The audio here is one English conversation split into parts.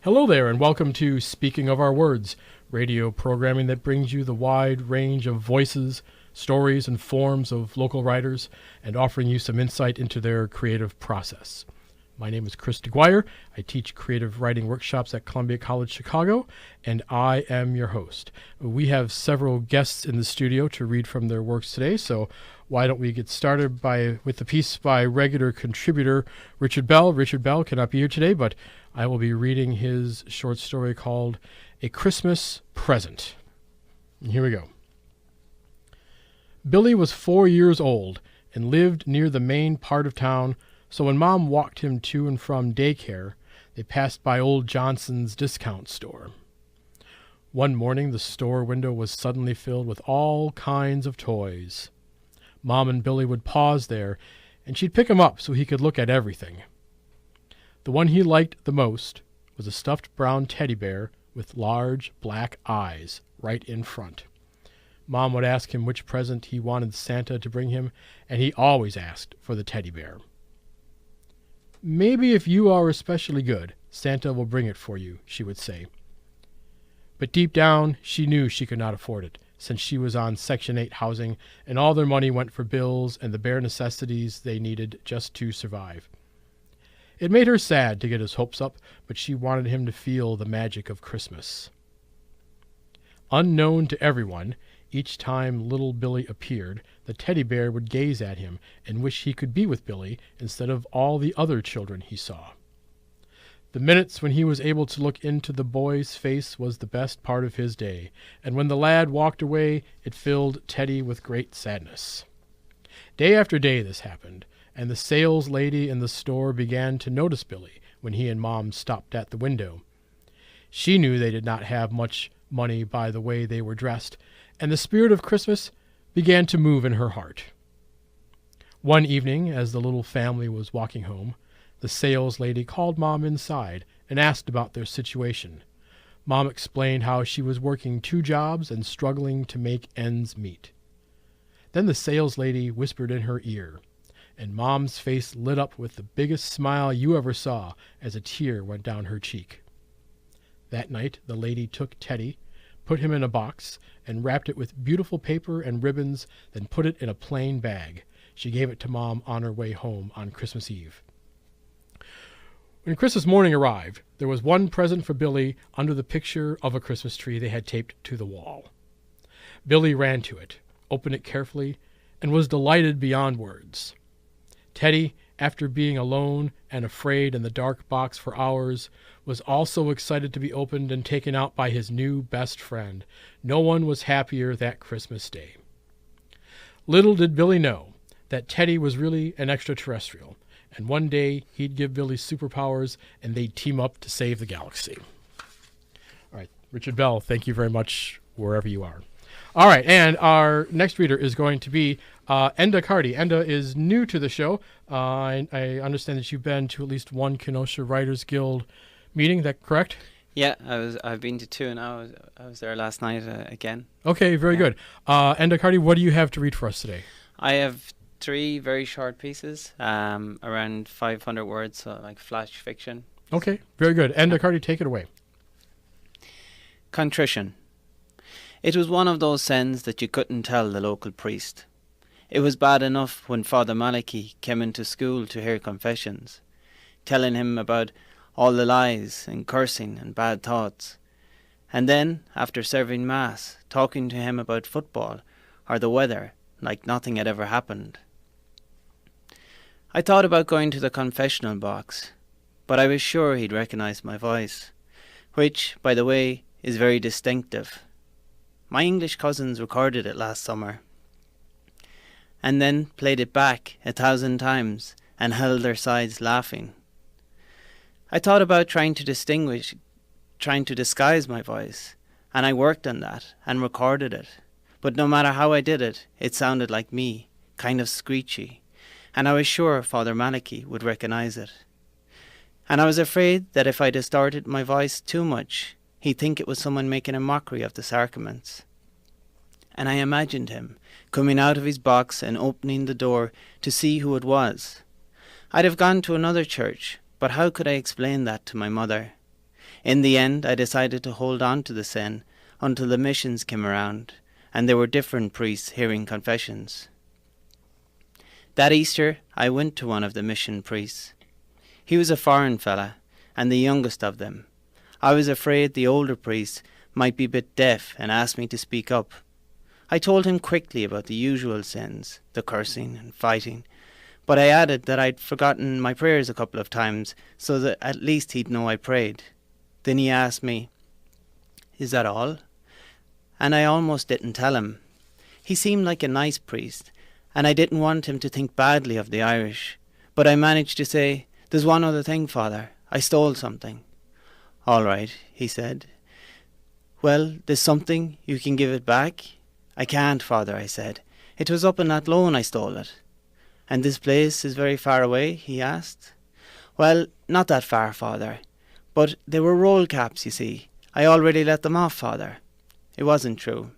Hello there, and welcome to Speaking of Our Words, radio programming that brings you the wide range of voices, stories, and forms of local writers, and offering you some insight into their creative process. My name is Chris Deguire. I teach creative writing workshops at Columbia College Chicago, and I am your host. We have several guests in the studio to read from their works today, so why don't we get started with the piece by regular contributor Richard Bell. Richard Bell cannot be here today, but I will be reading his short story called A Christmas Present. And here we go. Billy was 4 years old and lived near the main part of town, so when Mom walked him to and from daycare, they passed by old Johnson's discount store. One morning, the store window was suddenly filled with all kinds of toys. Mom and Billy would pause there, and she'd pick him up so he could look at everything. The one he liked the most was a stuffed brown teddy bear with large black eyes right in front. Mom would ask him which present he wanted Santa to bring him, and he always asked for the teddy bear. "Maybe if you are especially good, Santa will bring it for you," she would say. But deep down, she knew she could not afford it, since she was on Section 8 housing, and all their money went for bills and the bare necessities they needed just to survive. It made her sad to get his hopes up, but she wanted him to feel the magic of Christmas. Unknown to everyone, each time little Billy appeared, the teddy bear would gaze at him and wish he could be with Billy instead of all the other children he saw. The minutes when he was able to look into the boy's face was the best part of his day, and when the lad walked away, it filled Teddy with great sadness. Day after day this happened, and the sales lady in the store began to notice Billy when he and Mom stopped at the window. She knew they did not have much money by the way they were dressed, and the spirit of Christmas began to move in her heart. One evening, as the little family was walking home, the sales lady called Mom inside and asked about their situation. Mom explained how she was working 2 jobs and struggling to make ends meet. Then the sales lady whispered in her ear, and Mom's face lit up with the biggest smile you ever saw as a tear went down her cheek. That night, the lady took Teddy, put him in a box, and wrapped it with beautiful paper and ribbons, then put it in a plain bag. She gave it to Mom on her way home on Christmas Eve. When Christmas morning arrived, there was one present for Billy under the picture of a Christmas tree they had taped to the wall. Billy ran to it, opened it carefully, and was delighted beyond words. Teddy, after being alone and afraid in the dark box for hours, was also excited to be opened and taken out by his new best friend. No one was happier that Christmas Day. Little did Billy know that Teddy was really an extraterrestrial, and one day he'd give Billy superpowers and they'd team up to save the galaxy. All right, Richard Bell, thank you very much wherever you are. All right, and our next reader is going to be Enda Carty. Enda is new to the show. I understand that you've been to at least one Kenosha Writers Guild meeting. Is that correct? Yeah, I've been to 2 now. I was there last night again. Okay, very good. Enda Carty, what do you have to read for us today? I have 3 very short pieces, around 500 words, so like flash fiction. Okay, very good. Enda Carty, take it away. Contrition. It was one of those sins that you couldn't tell the local priest. It was bad enough when Father Malachi came into school to hear confessions, telling him about all the lies and cursing and bad thoughts. And then, after serving Mass, talking to him about football or the weather like nothing had ever happened. I thought about going to the confessional box, but I was sure he'd recognize my voice, which, by the way, is very distinctive. My English cousins recorded it last summer, and then played it back 1,000 times and held their sides laughing. I thought about trying to disguise my voice, and I worked on that and recorded it. But no matter how I did it, it sounded like me, kind of screechy, and I was sure Father Malachi would recognize it. And I was afraid that if I distorted my voice too much, he'd think it was someone making a mockery of the sacraments. And I imagined him coming out of his box and opening the door to see who it was. I'd have gone to another church, but how could I explain that to my mother? In the end, I decided to hold on to the sin until the missions came around, and there were different priests hearing confessions. That Easter, I went to one of the mission priests. He was a foreign fella, and the youngest of them. I was afraid the older priest might be a bit deaf and asked me to speak up. I told him quickly about the usual sins, the cursing and fighting, but I added that I'd forgotten my prayers a couple of times so that at least he'd know I prayed. Then he asked me, "Is that all?" And I almost didn't tell him. He seemed like a nice priest, and I didn't want him to think badly of the Irish, but I managed to say, "There's one other thing, Father. I stole something." "All right," he said. "Well, there's something, you can give it back." "I can't, Father," I said. "It was up in that loan I stole it." "And this place is very far away?" he asked. "Well, not that far, Father. But they were roll caps, you see. I already let them off, Father." It wasn't true.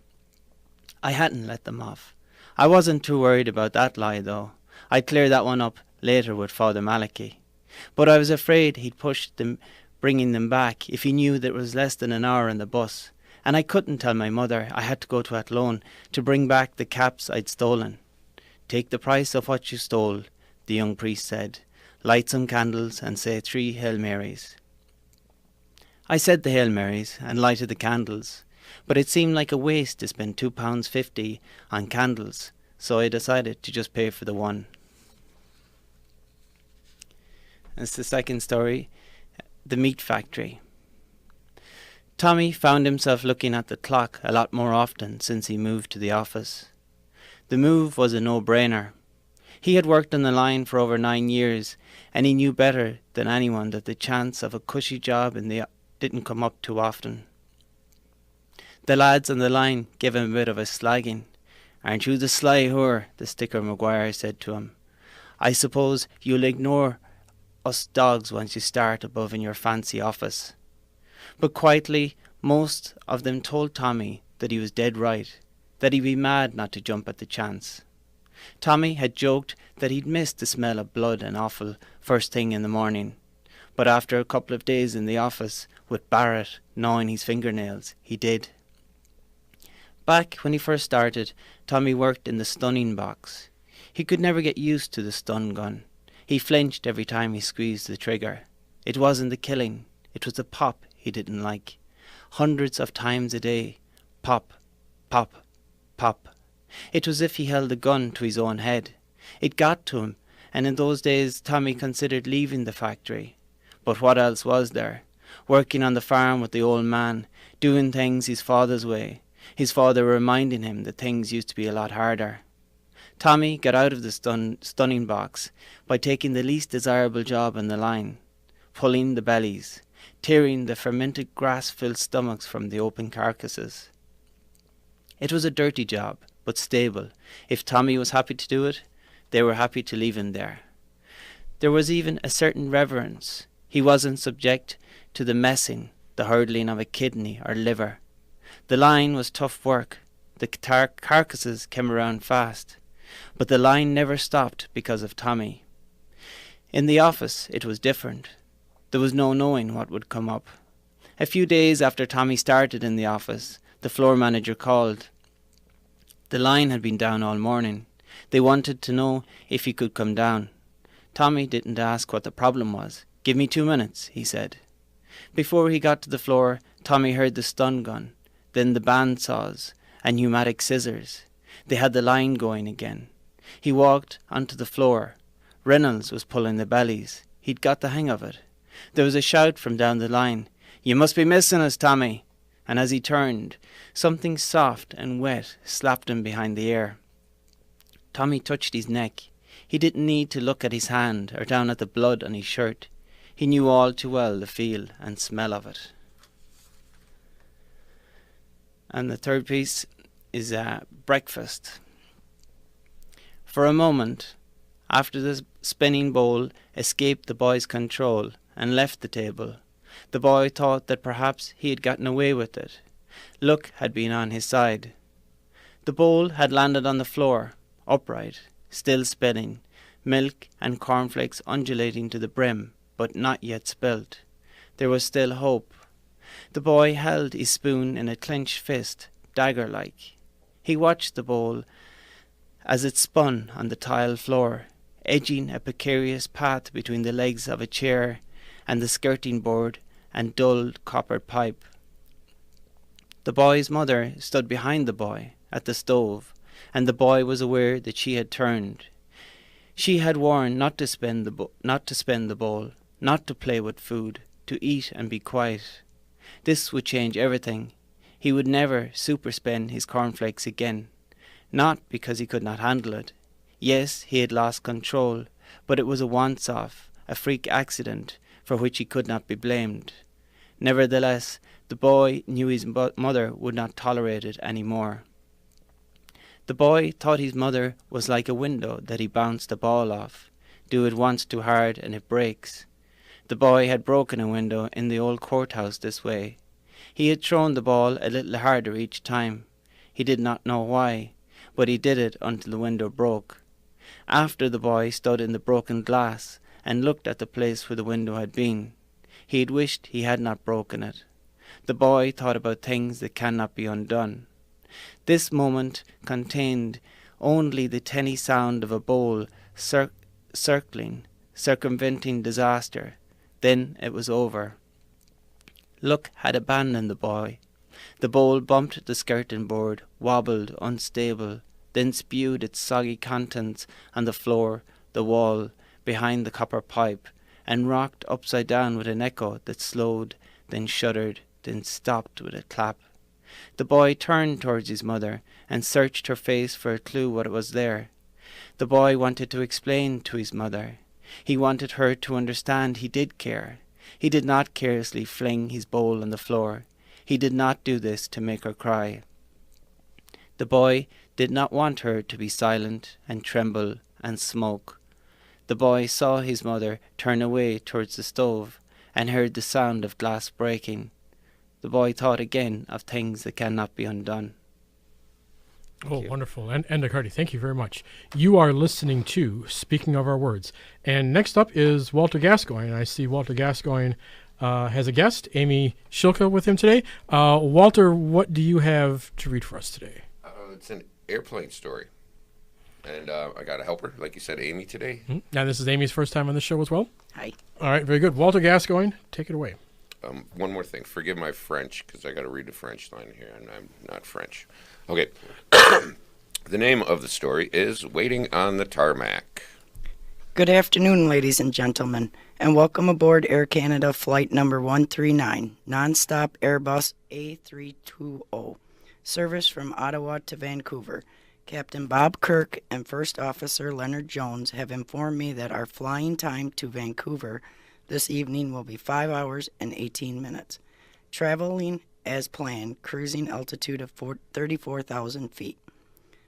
I hadn't let them off. I wasn't too worried about that lie, though. I'd clear that one up later with Father Malachy. But I was afraid he'd push them, bringing them back, if he knew there was less than an hour on the bus. And I couldn't tell my mother I had to go to Athlone to bring back the caps I'd stolen. "Take the price of what you stole," the young priest said. "Light some candles and say 3 Hail Marys." I said the Hail Marys and lighted the candles, but it seemed like a waste to spend £2.50 on candles, so I decided to just pay for the one. That's the second story, the meat factory. Tommy found himself looking at the clock a lot more often since he moved to the office. The move was a no-brainer. He had worked on the line for over 9 years, and he knew better than anyone that the chance of a cushy job didn't come up too often. The lads on the line gave him a bit of a slagging. "Aren't you the sly whore?" the sticker Maguire said to him. "I suppose you'll ignore us dogs once you start above in your fancy office." But quietly, most of them told Tommy that he was dead right, that he'd be mad not to jump at the chance. Tommy had joked that he'd missed the smell of blood and offal first thing in the morning, but after a couple of days in the office with Barrett gnawing his fingernails, he did. Back when he first started, Tommy worked in the stunning box. He could never get used to the stun gun. He flinched every time he squeezed the trigger. It wasn't the killing, it was the pop he didn't like. Hundreds of times a day. Pop, pop, pop. It was as if he held the gun to his own head. It got to him, and in those days Tommy considered leaving the factory. But what else was there? Working on the farm with the old man, doing things his father's way. His father reminding him that things used to be a lot harder. Tommy got out of the stunning box by taking the least desirable job on the line, pulling the bellies, tearing the fermented grass-filled stomachs from the open carcasses. It was a dirty job, but stable. If Tommy was happy to do it, they were happy to leave him there. There was even a certain reverence. He wasn't subject to the messing, the hurdling of a kidney or liver. The line was tough work. The carcasses came around fast. But the line never stopped because of Tommy. In the office, it was different. There was no knowing what would come up. A few days after Tommy started in the office, the floor manager called. The line had been down all morning. They wanted to know if he could come down. Tommy didn't ask what the problem was. "Give me 2 minutes," he said. Before he got to the floor, Tommy heard the stun gun, then the bandsaws and pneumatic scissors. They had the line going again. He walked onto the floor. Reynolds was pulling the bellies. He'd got the hang of it. There was a shout from down the line. "You must be missing us, Tommy." And as he turned, something soft and wet slapped him behind the ear. Tommy touched his neck. He didn't need to look at his hand or down at the blood on his shirt. He knew all too well the feel and smell of it. And the third piece is breakfast. For a moment, after the spinning bowl escaped the boy's control and left the table, the boy thought that perhaps he had gotten away with it. Luck had been on his side. The bowl had landed on the floor, upright, still spinning, milk and cornflakes undulating to the brim, but not yet spilt. There was still hope. The boy held his spoon in a clenched fist, dagger-like. He watched the bowl as it spun on the tile floor, edging a precarious path between the legs of a chair and the skirting board and dulled copper pipe. The boy's mother stood behind the boy at the stove, and the boy was aware that she had turned. She had warned not to spend the bowl, not to play with food, to eat and be quiet. This would change everything. He would never superspend his cornflakes again. Not because he could not handle it. Yes, he had lost control, but it was a once-off, a freak accident, for which he could not be blamed. Nevertheless, the boy knew his mother would not tolerate it any more. The boy thought his mother was like a window that he bounced a ball off. Do it once too hard and it breaks. The boy had broken a window in the old courthouse this way. He had thrown the ball a little harder each time. He did not know why, but he did it until the window broke. After, the boy stood in the broken glass and looked at the place where the window had been. He had wished he had not broken it. The boy thought about things that cannot be undone. This moment contained only the tinny sound of a bowl circumventing disaster. Then it was over. Luck had abandoned the boy. The bowl bumped the skirting board, wobbled, unstable, then spewed its soggy contents on the floor, the wall, behind the copper pipe, and rocked upside down with an echo that slowed, then shuddered, then stopped with a clap. The boy turned towards his mother and searched her face for a clue what it was there. The boy wanted to explain to his mother. He wanted her to understand he did care. He did not carelessly fling his bowl on the floor. He did not do this to make her cry. The boy did not want her to be silent and tremble and smoke. The boy saw his mother turn away towards the stove and heard the sound of glass breaking. The boy thought again of things that cannot be undone. Oh, wonderful. And Enda, Carty, thank you very much. You are listening to Speaking of Our Words. And next up is Walter Gascoigne. I see Walter Gascoigne has a guest, Amy Shilka, with him today. Walter, what do you have to read for us today? It's an airplane story. And I got a helper, like you said, Amy, today. Mm-hmm. Now, this is Amy's first time on the show as well? Hi. All right, very good. Walter Gascoigne, take it away. One more thing. Forgive my French, because I got to read the French line here, and I'm not French. Okay. The name of the story is Waiting on the Tarmac. Good afternoon, ladies and gentlemen, and welcome aboard Air Canada Flight Number 139, non-stop Airbus A320, service from Ottawa to Vancouver. Captain Bob Kirk and First Officer Leonard Jones have informed me that our flying time to Vancouver this evening will be 5 hours and 18 minutes. Traveling as planned, cruising altitude of 34,000 feet,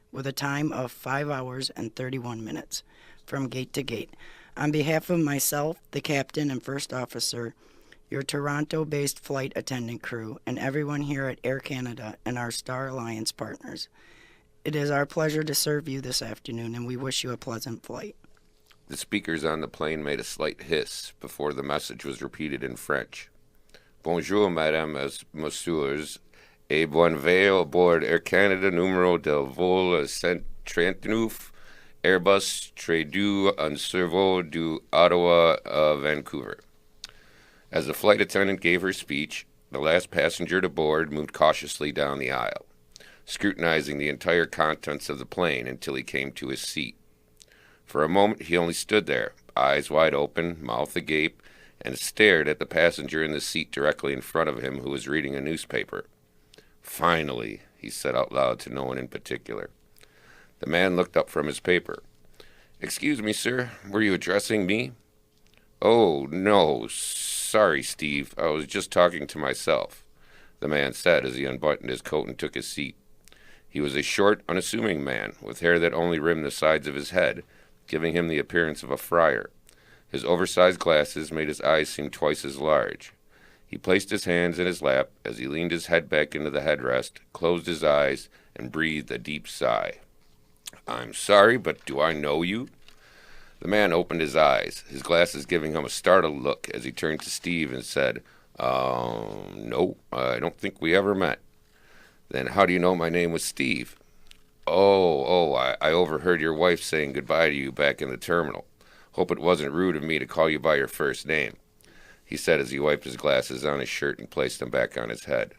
with a time of 5 hours and 31 minutes from gate to gate. On behalf of myself, the captain and first officer, your Toronto-based flight attendant crew, and everyone here at Air Canada and our Star Alliance partners, it is our pleasure to serve you this afternoon, and we wish you a pleasant flight. The speakers on the plane made a slight hiss before the message was repeated in French. Bonjour, madame et messieurs, et bonne veille aboard Air Canada numéro del vol 139, Airbus Tradu en Cerveau du Ottawa Vancouver. As the flight attendant gave her speech, the last passenger to board moved cautiously down the aisle, scrutinizing the entire contents of the plane until he came to his seat. For a moment he only stood there, eyes wide open, mouth agape, and stared at the passenger in the seat directly in front of him who was reading a newspaper. Finally, he said out loud to no one in particular. The man looked up from his paper. Excuse me, sir, were you addressing me? Oh, no, sorry, Steve, I was just talking to myself, the man said as he unbuttoned his coat and took his seat. He was a short, unassuming man, with hair that only rimmed the sides of his head, giving him the appearance of a friar. His oversized glasses made his eyes seem twice as large. He placed his hands in his lap as he leaned his head back into the headrest, closed his eyes, and breathed a deep sigh. I'm sorry, but do I know you? The man opened his eyes, his glasses giving him a startled look as he turned to Steve and said, No, I don't think we ever met. Then how do you know my name was Steve? I overheard your wife saying goodbye to you back in the terminal. Hope it wasn't rude of me to call you by your first name, he said as he wiped his glasses on his shirt and placed them back on his head.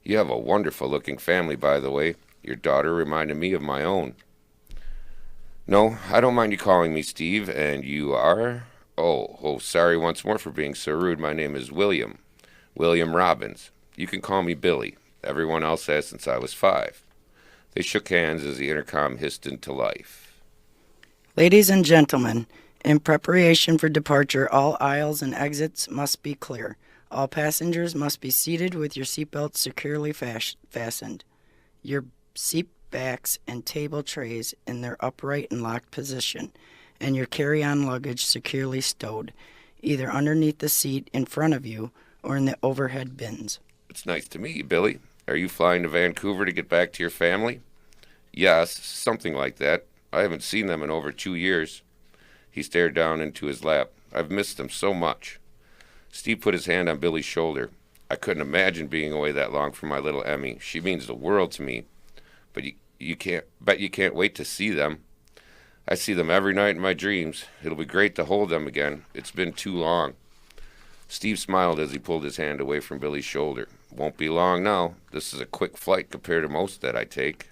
You have a wonderful-looking family, by the way. Your daughter reminded me of my own. No, I don't mind you calling me Steve, and you are? Sorry once more for being so rude. My name is William. William Robbins. You can call me Billy. Everyone else has since I was 5. They shook hands as the intercom hissed into life. Ladies and gentlemen, in preparation for departure, all aisles and exits must be clear. All passengers must be seated with your seatbelts securely fastened. Your seat backs and table trays in their upright and locked position, and your carry-on luggage securely stowed, either underneath the seat in front of you or in the overhead bins. It's nice to meet you, Billy. Are you flying to Vancouver to get back to your family? Yes, something like that. I haven't seen them in over 2 years. He stared down into his lap. I've missed them so much. Steve put his hand on Billy's shoulder. I couldn't imagine being away that long from my little Emmy. She means the world to me. But you can't wait to see them. I see them every night in my dreams. It'll be great to hold them again. It's been too long. Steve smiled as he pulled his hand away from Billy's shoulder. Won't be long now. This is a quick flight compared to most that I take.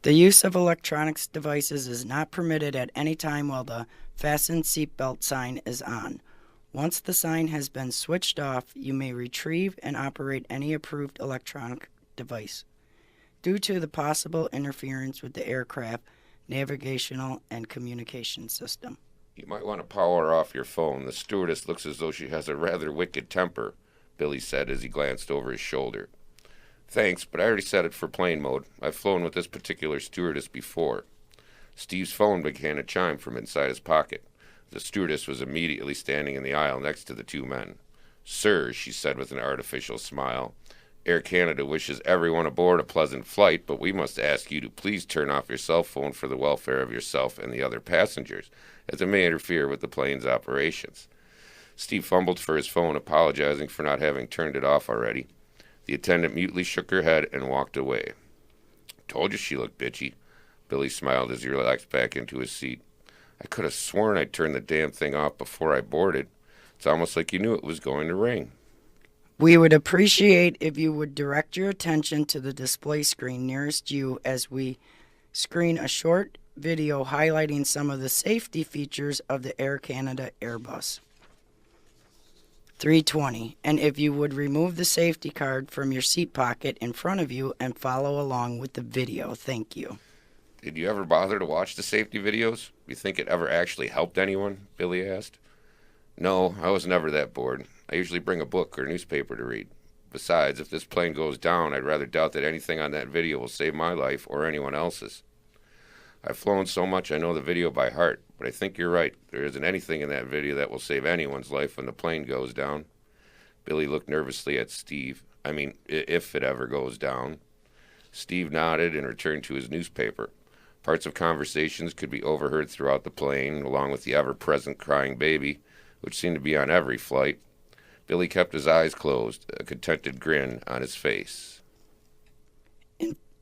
The use of electronics devices is not permitted at any time while the fasten seatbelt sign is on. Once the sign has been switched off, you may retrieve and operate any approved electronic device. Due to the possible interference with the aircraft, navigational, and communication system. You might want to power off your phone. The stewardess looks as though she has a rather wicked temper, Billy said as he glanced over his shoulder. Thanks, but I already set it for plane mode. I've flown with this particular stewardess before. Steve's phone began to chime from inside his pocket. The stewardess was immediately standing in the aisle next to the two men. Sir, she said with an artificial smile, Air Canada wishes everyone aboard a pleasant flight, but we must ask you to please turn off your cell phone for the welfare of yourself and the other passengers, as it may interfere with the plane's operations. Steve fumbled for his phone, apologizing for not having turned it off already. The attendant mutely shook her head and walked away. Told you she looked bitchy. Billy smiled as he relaxed back into his seat. I could have sworn I turned the damn thing off before I boarded. It's almost like you knew it was going to ring. We would appreciate if you would direct your attention to the display screen nearest you as we screen a short video highlighting some of the safety features of the Air Canada Airbus 320, and if you would remove the safety card from your seat pocket in front of you and follow along with the video. Thank you. Did you ever bother to watch the safety videos? You think it ever actually helped anyone? Billy asked. No, I was never that bored. I usually bring a book or newspaper to read. Besides, if this plane goes down, I'd rather doubt that anything on that video will save my life or anyone else's. I've flown so much I know the video by heart, but I think you're right. There isn't anything in that video that will save anyone's life when the plane goes down. Billy looked nervously at Steve. I mean, if it ever goes down. Steve nodded and returned to his newspaper. Parts of conversations could be overheard throughout the plane, along with the ever-present crying baby, which seemed to be on every flight. Billy kept his eyes closed, a contented grin on his face.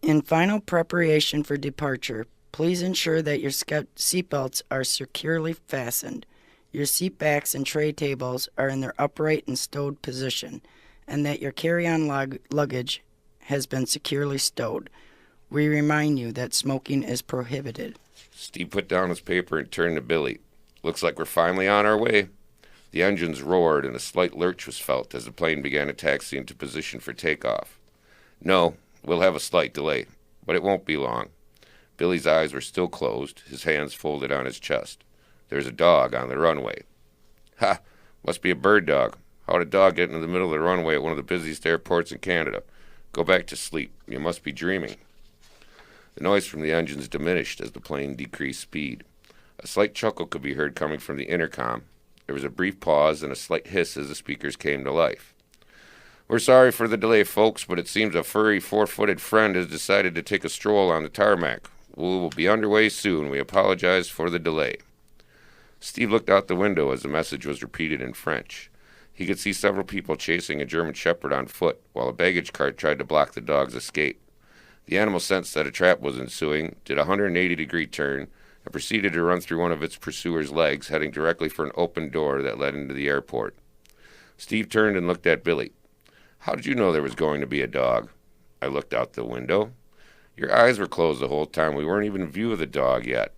In final preparation for departure, please ensure that your seatbelts are securely fastened. Your seat backs and tray tables are in their upright and stowed position, and that your carry-on luggage has been securely stowed. We remind you that smoking is prohibited. Steve put down his paper and turned to Billy. Looks like we're finally on our way. The engines roared and a slight lurch was felt as the plane began to taxi into position for takeoff. No, we'll have a slight delay, but it won't be long. Billy's eyes were still closed, his hands folded on his chest. There's a dog on the runway. Ha! Must be a bird dog. How'd a dog get into the middle of the runway at one of the busiest airports in Canada? Go back to sleep. You must be dreaming. The noise from the engines diminished as the plane decreased speed. A slight chuckle could be heard coming from the intercom. There was a brief pause and a slight hiss as the speakers came to life. We're sorry for the delay, folks, but it seems a furry, four-footed friend has decided to take a stroll on the tarmac. We will be underway soon. We apologize for the delay. Steve looked out the window as the message was repeated in French. He could see several people chasing a German Shepherd on foot, while a baggage cart tried to block the dog's escape. The animal sensed that a trap was ensuing, did a 180-degree turn, and proceeded to run through one of its pursuer's legs, heading directly for an open door that led into the airport. Steve turned and looked at Billy. "How did you know there was going to be a dog?" I looked out the window. "Your eyes were closed the whole time. We weren't even in view of the dog yet."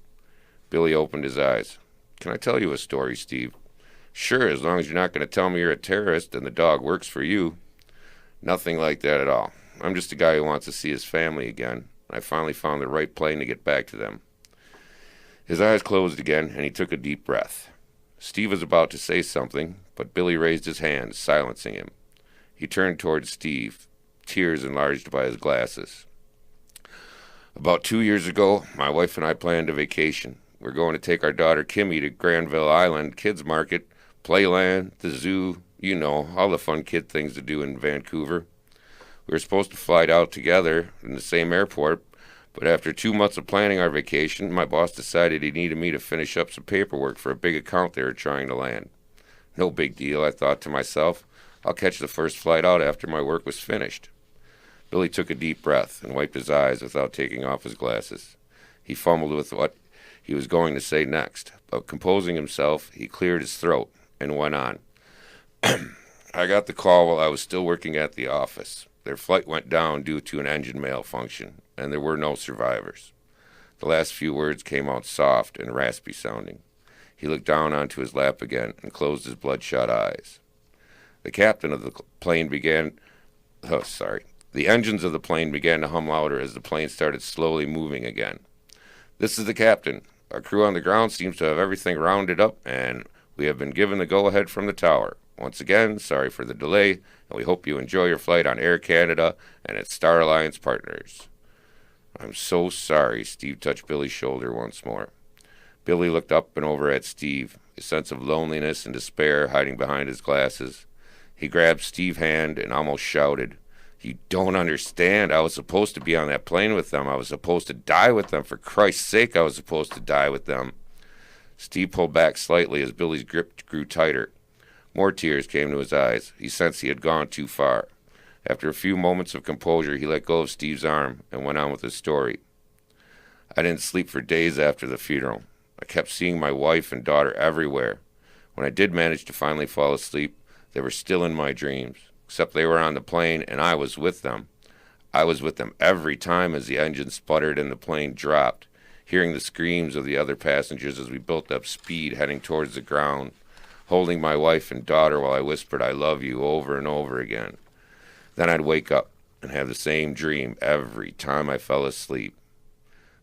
Billy opened his eyes. "Can I tell you a story, Steve?" "Sure, as long as you're not going to tell me you're a terrorist and the dog works for you." "Nothing like that at all. I'm just a guy who wants to see his family again. I finally found the right plane to get back to them." His eyes closed again, and he took a deep breath. Steve was about to say something, but Billy raised his hand, silencing him. He turned towards Steve, tears enlarged by his glasses. "About 2 years ago, my wife and I planned a vacation. We're going to take our daughter Kimmy to Granville Island Kids Market, Playland, the zoo, you know, all the fun kid things to do in Vancouver. We were supposed to fly out together in the same airport, but after 2 months of planning our vacation, my boss decided he needed me to finish up some paperwork for a big account they were trying to land. No big deal, I thought to myself. I'll catch the first flight out after my work was finished." Billy took a deep breath and wiped his eyes without taking off his glasses. He fumbled with what he was going to say next, but composing himself, he cleared his throat and went on. "I got the call while I was still working at the office. Their flight went down due to an engine malfunction, and there were no survivors." The last few words came out soft and raspy sounding. He looked down onto his lap again and closed his bloodshot eyes. The captain of the plane began... The engines of the plane began to hum louder as the plane started slowly moving again. "This is the captain. Our crew on the ground seems to have everything rounded up, and we have been given the go-ahead from the tower. Once again, sorry for the delay, and we hope you enjoy your flight on Air Canada and its Star Alliance partners." "I'm so sorry." Steve touched Billy's shoulder once more. Billy looked up and over at Steve, a sense of loneliness and despair hiding behind his glasses. He grabbed Steve's hand and almost shouted, "You don't understand. I was supposed to be on that plane with them. I was supposed to die with them. For Christ's sake, I was supposed to die with them." Steve pulled back slightly as Billy's grip grew tighter. More tears came to his eyes. He sensed he had gone too far. After a few moments of composure, he let go of Steve's arm and went on with his story. "I didn't sleep for days after the funeral. I kept seeing my wife and daughter everywhere. When I did manage to finally fall asleep, they were still in my dreams, except they were on the plane and I was with them. I was with them every time as the engine sputtered and the plane dropped, hearing the screams of the other passengers as we built up speed heading towards the ground, holding my wife and daughter while I whispered 'I love you' over and over again. Then I'd wake up and have the same dream every time I fell asleep."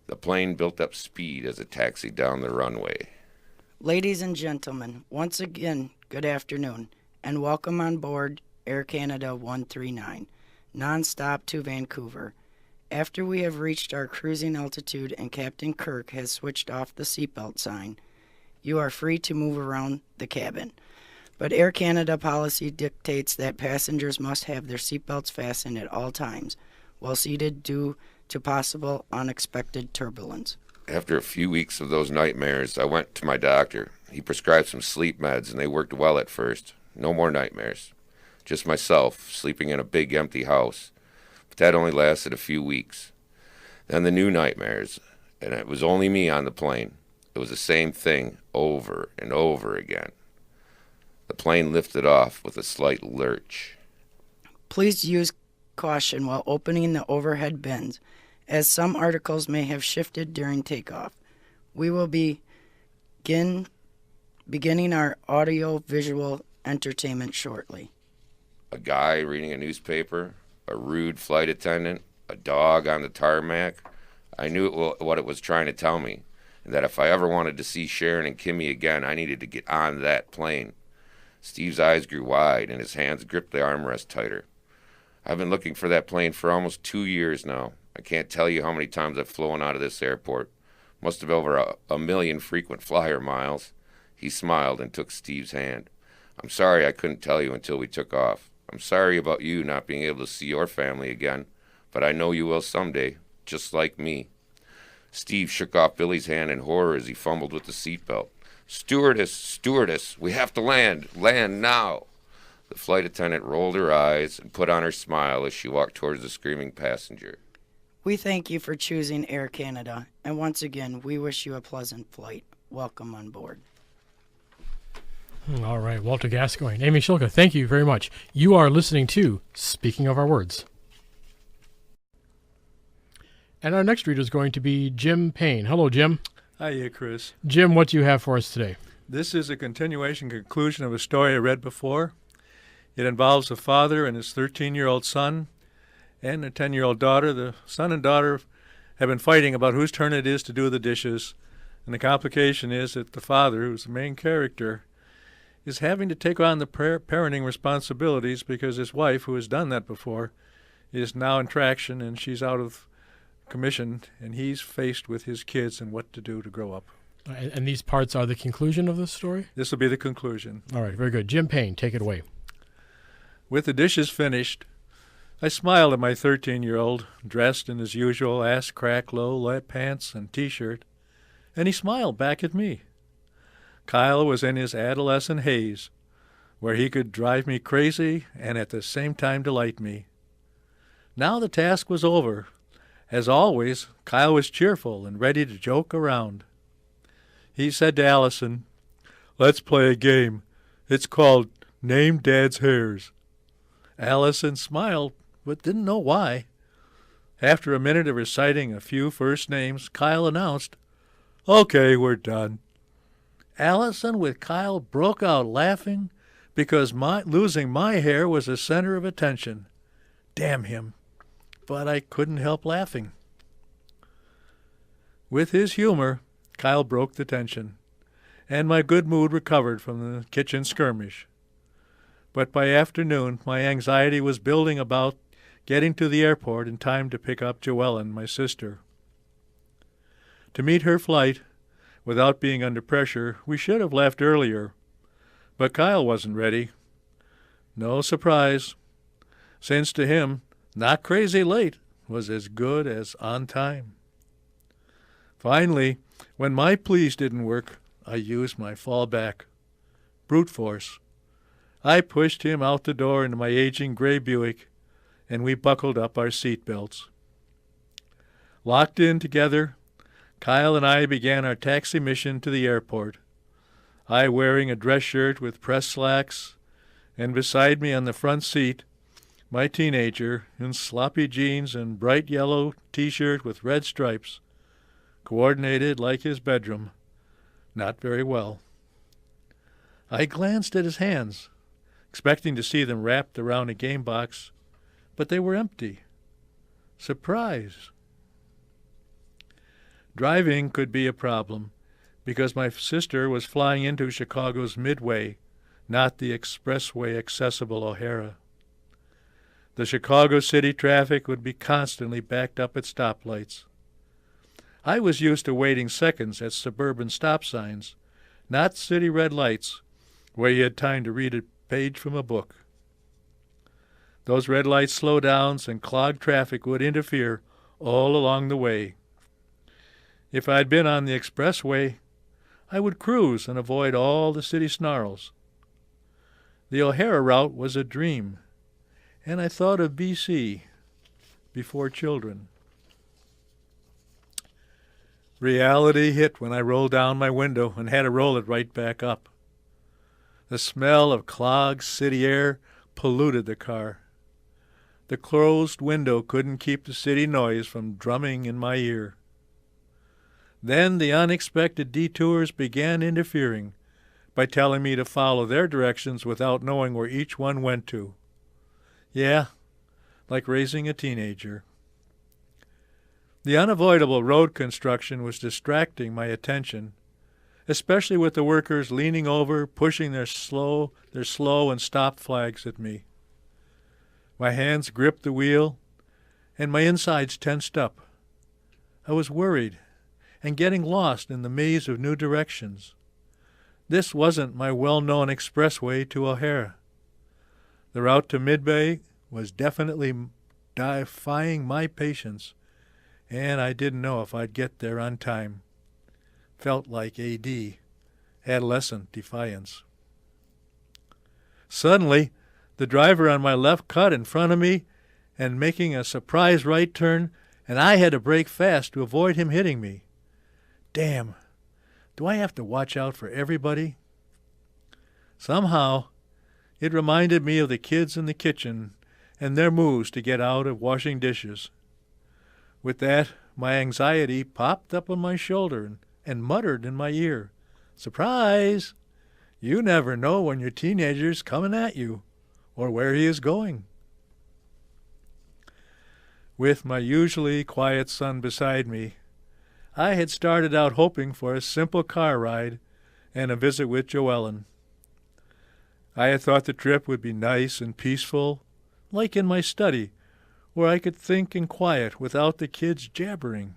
The plane built up speed as it taxied down the runway. Ladies and gentlemen, once again, good afternoon, and welcome on board Air Canada 139, non-stop to Vancouver. After we have reached our cruising altitude and Captain Kirk has switched off the seatbelt sign, you are free to move around the cabin. But Air Canada policy dictates that passengers must have their seatbelts fastened at all times while seated due to possible unexpected turbulence. After a few weeks of those nightmares, I went to my doctor. He prescribed some sleep meds, and they worked well at first. No more nightmares. Just myself, sleeping in a big empty house. But that only lasted a few weeks. Then the new nightmares, and it was only me on the plane. It was the same thing over and over again. The plane lifted off with a slight lurch. Please use caution while opening the overhead bins, as some articles may have shifted during takeoff. We will be beginning our audio-visual entertainment shortly. A guy reading a newspaper, a rude flight attendant, a dog on the tarmac. I knew what it was trying to tell me, and that if I ever wanted to see Sharon and Kimmy again, I needed to get on that plane. Steve's eyes grew wide, and his hands gripped the armrest tighter. I've been looking for that plane for almost 2 years now. I can't tell you how many times I've flown out of this airport. Must have over a million frequent flyer miles. He smiled and took Steve's hand. "I'm sorry I couldn't tell you until we took off. I'm sorry about you not being able to see your family again, but I know you will someday, just like me." Steve shook off Billy's hand in horror as he fumbled with the seatbelt. Stewardess, we have to land. Land now." The flight attendant rolled her eyes and put on her smile as she walked towards the screaming passenger. We thank you for choosing Air Canada, and once again, we wish you a pleasant flight. Welcome on board. All right, Walter Gascoigne. Amy Shilka, thank you very much. You are listening to Speaking of Our Words. And our next reader is going to be Jim Payne. Hello, Jim. Hiya, Chris. Jim, what do you have for us today? This is a conclusion of a story I read before. It involves a father and his 13-year-old son and a 10-year-old daughter. The son and daughter have been fighting about whose turn it is to do the dishes. And the complication is that the father, who's the main character, is having to take on the parenting responsibilities because his wife, who has done that before, is now in traction and she's out of commission, and he's faced with his kids and what to do to grow up. And these parts are the conclusion of the story? This will be the conclusion. All right, very good. Jim Payne, take it away. With the dishes finished, I smiled at my 13-year-old, dressed in his usual ass-crack low pants and T-shirt, and he smiled back at me. Kyle was in his adolescent haze, where he could drive me crazy and at the same time delight me. Now the task was over. As always, Kyle was cheerful and ready to joke around. He said to Allison, "Let's play a game. It's called Name Dad's Hairs." Allison smiled, but didn't know why. After a minute of reciting a few first names, Kyle announced, "Okay, we're done." Allison with Kyle broke out laughing because losing my hair was the center of attention. Damn him. But I couldn't help laughing. With his humor, Kyle broke the tension, and my good mood recovered from the kitchen skirmish. But by afternoon, my anxiety was building about getting to the airport in time to pick up Joellen, my sister. To meet her flight, without being under pressure, we should have left earlier, but Kyle wasn't ready. No surprise, since to him, not crazy late was as good as on time. Finally, when my pleas didn't work, I used my fallback. Brute force. I pushed him out the door into my aging gray Buick, and we buckled up our seat belts. Locked in together, Kyle and I began our taxi mission to the airport, I wearing a dress shirt with press slacks, and beside me on the front seat, my teenager in sloppy jeans and bright yellow T-shirt with red stripes, coordinated like his bedroom, not very well. I glanced at his hands, expecting to see them wrapped around a game box, but they were empty. Surprise! Driving could be a problem because my sister was flying into Chicago's Midway, not the expressway accessible O'Hara. The Chicago city traffic would be constantly backed up at stoplights. I was used to waiting seconds at suburban stop signs, not city red lights, where you had time to read a page from a book. Those red light slowdowns and clogged traffic would interfere all along the way. If I'd been on the expressway, I would cruise and avoid all the city snarls. The O'Hara route was a dream, and I thought of BC before children. Reality hit when I rolled down my window and had to roll it right back up. The smell of clogged city air polluted the car. The closed window couldn't keep the city noise from drumming in my ear. Then the unexpected detours began interfering by telling me to follow their directions without knowing where each one went to. Yeah, like raising a teenager. The unavoidable road construction was distracting my attention, especially with the workers leaning over, pushing their slow and stop flags at me. My hands gripped the wheel, and my insides tensed up. I was worried and getting lost in the maze of new directions. This wasn't my well-known expressway to O'Hara. The route to Midway was definitely defying my patience, and I didn't know if I'd get there on time. Felt like AD, adolescent defiance. Suddenly, The driver on my left cut in front of me and making a surprise right turn, and I had to brake fast to avoid him hitting me. Damn, do I have to watch out for everybody? Somehow, it reminded me of the kids in the kitchen and their moves to get out of washing dishes. With that, my anxiety popped up on my shoulder and muttered in my ear, "Surprise! You never know when your teenager's coming at you, or where he is going." With my usually quiet son beside me, I had started out hoping for a simple car ride and a visit with Joellen. I had thought the trip would be nice and peaceful, like in my study, where I could think in quiet without the kids jabbering.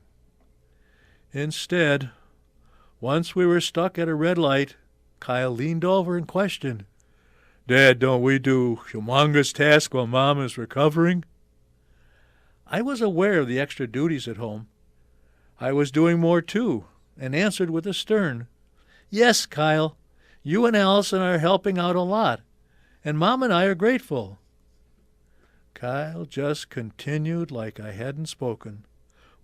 Instead, once we were stuck at a red light, Kyle leaned over and questioned, "Dad, don't we do humongous tasks while Mom is recovering?" I was aware of the extra duties at home. I was doing more too, and answered with a stern, "Yes, Kyle, you and Allison are helping out a lot, and Mom and I are grateful." Kyle just continued like I hadn't spoken.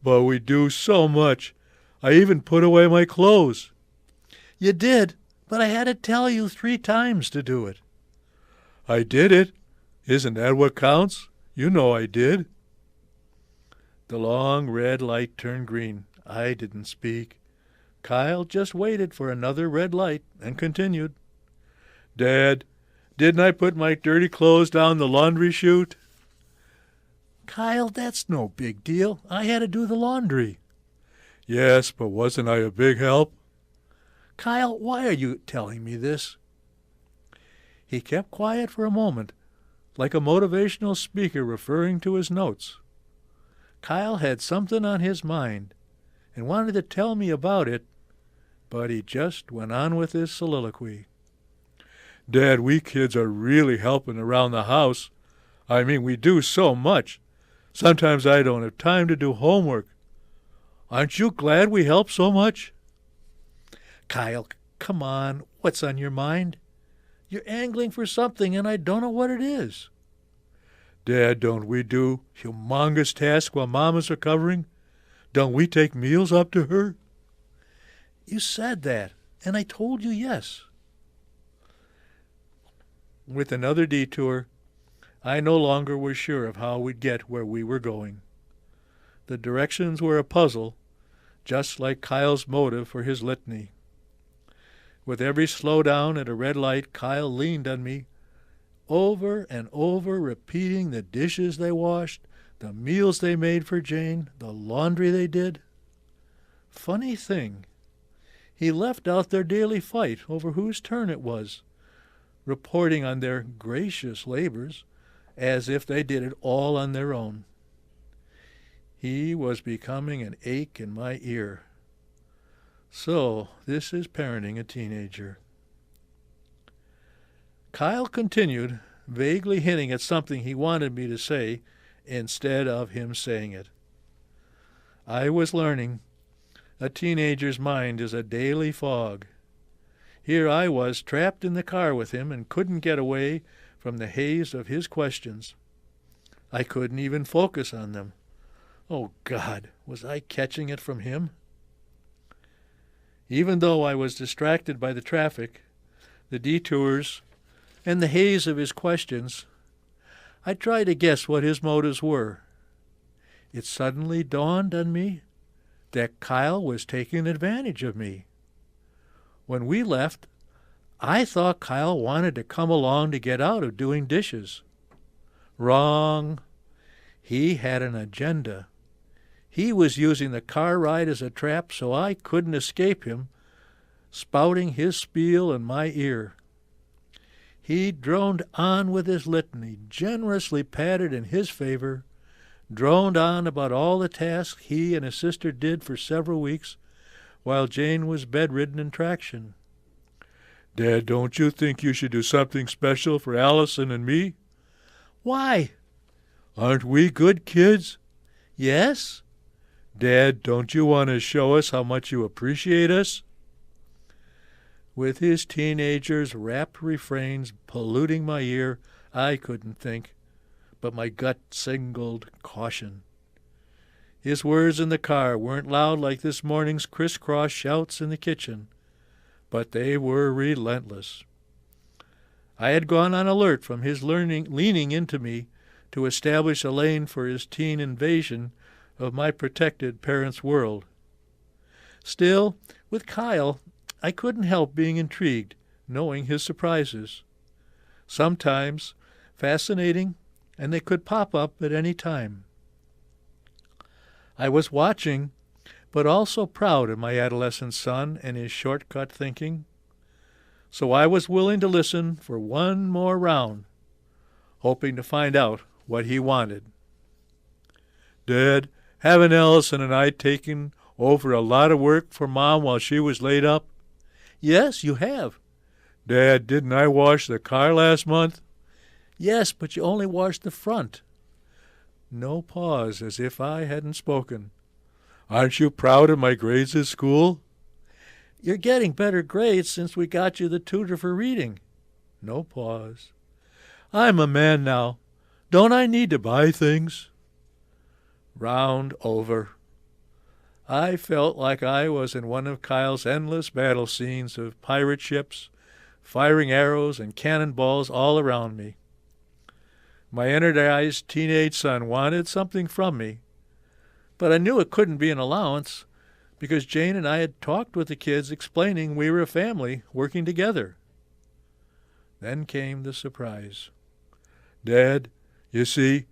"But we do so much. I even put away my clothes." "You did, but I had to tell you 3 times to do it." "I did it. Isn't that what counts? You know I did." The long red light turned green. I didn't speak. Kyle just waited for another red light and continued, "Dad, didn't I put my dirty clothes down the laundry chute?" "Kyle, that's no big deal. I had to do the laundry." "Yes, but wasn't I a big help?" "Kyle, why are you telling me this?" He kept quiet for a moment, like a motivational speaker referring to his notes. Kyle had something on his mind and wanted to tell me about it, but he just went on with his soliloquy. "Dad, we kids are really helping around the house. I mean, we do so much. Sometimes I don't have time to do homework. Aren't you glad we help so much?" "Kyle, come on. What's on your mind? You're angling for something, and I don't know what it is." "Dad, don't we do humongous tasks while Mom is recovering? Don't we take meals up to her?" "You said that, and I told you yes." With another detour, I no longer was sure of how we'd get where we were going. The directions were a puzzle, just like Kyle's motive for his litany. With every slowdown at a red light, Kyle leaned on me, over and over repeating the dishes they washed, the meals they made for Jane, the laundry they did. Funny thing, he left out their daily fight over whose turn it was, reporting on their gracious labors as if they did it all on their own. He was becoming an ache in my ear. So this is parenting a teenager. Kyle continued, vaguely hinting at something he wanted me to say instead of him saying it. I was learning. A teenager's mind is a daily fog. Here I was trapped in the car with him and couldn't get away from the haze of his questions. I couldn't even focus on them. Oh, God, was I catching it from him? Even though I was distracted by the traffic, the detours, and the haze of his questions, I tried to guess what his motives were. It suddenly dawned on me that Kyle was taking advantage of me. When we left, I thought Kyle wanted to come along to get out of doing dishes. Wrong. He had an agenda. He was using the car ride as a trap so I couldn't escape him, spouting his spiel in my ear. He droned on with his litany, generously padded in his favor, droned on about all the tasks he and his sister did for several weeks while Jane was bedridden in traction. "Dad, don't you think you should do something special for Allison and me?" "Why?" "Aren't we good kids?" "Yes." "Dad, don't you want to show us how much you appreciate us?" With his teenager's rapt refrains polluting my ear, I couldn't think, but my gut signaled caution. His words in the car weren't loud like this morning's crisscross shouts in the kitchen, but they were relentless. I had gone on alert from his leaning into me to establish a lane for his teen invasion of my protected parents' world. Still, with Kyle, I couldn't help being intrigued, knowing his surprises. Sometimes fascinating, and they could pop up at any time. I was watching, but also proud of my adolescent son and his shortcut thinking. So I was willing to listen for one more round, hoping to find out what he wanted. "Dad, haven't Allison and I taken over a lot of work for Mom while she was laid up?" "Yes, you have." "Dad, didn't I wash the car last month?" "Yes, but you only washed the front." No pause, as if I hadn't spoken. "Aren't you proud of my grades at school?" "You're getting better grades since we got you the tutor for reading." No pause. "I'm a man now. Don't I need to buy things?" Round over. I felt like I was in one of Kyle's endless battle scenes of pirate ships, firing arrows and cannonballs all around me. My energized teenage son wanted something from me, but I knew it couldn't be an allowance because Jane and I had talked with the kids explaining we were a family working together. Then came the surprise. "Dad, you see,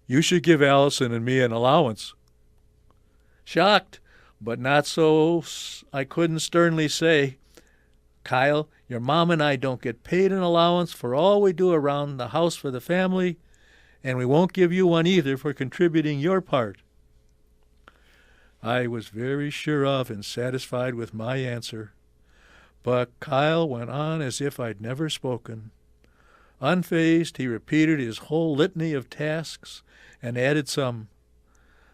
you should give Allison and me an allowance." Shocked, but not so I couldn't sternly say, "Kyle, your mom and I don't get paid an allowance for all we do around the house for the family, and we won't give you one either for contributing your part." I was very sure of and satisfied with my answer, but Kyle went on as if I'd never spoken. Unfazed, he repeated his whole litany of tasks and added some.